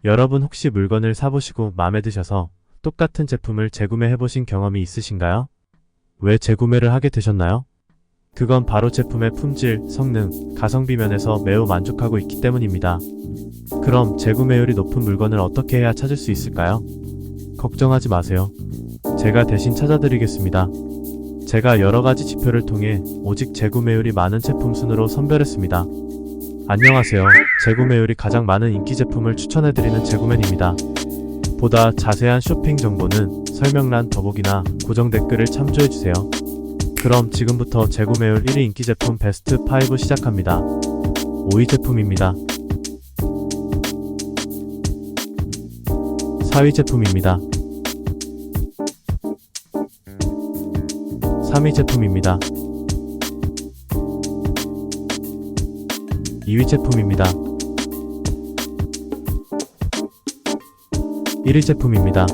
여러분 혹시 물건을 사보시고 마음에 드셔서 똑같은 제품을 재구매해보신 경험이 있으신가요? 왜 재구매를 하게 되셨나요? 그건 바로 제품의 품질, 성능, 가성비 면에서 매우 만족하고 있기 때문입니다. 그럼 재구매율이 높은 물건을 어떻게 해야 찾을 수 있을까요? 걱정하지 마세요. 제가 대신 찾아드리겠습니다. 제가 여러가지 지표를 통해 오직 재구매율이 많은 제품 순으로 선별했습니다. 안녕하세요. 재구매율이 가장 많은 인기 제품을 추천해드리는 재구맨입니다. 보다 자세한 쇼핑 정보는 설명란 더보기나 고정 댓글을 참조해주세요. 그럼 지금부터 재구매율 1위 인기 제품 베스트 5 시작합니다. 5위 제품입니다. 4위 제품입니다. 3위 제품입니다. 2위 제품입니다. 1위 제품입니다.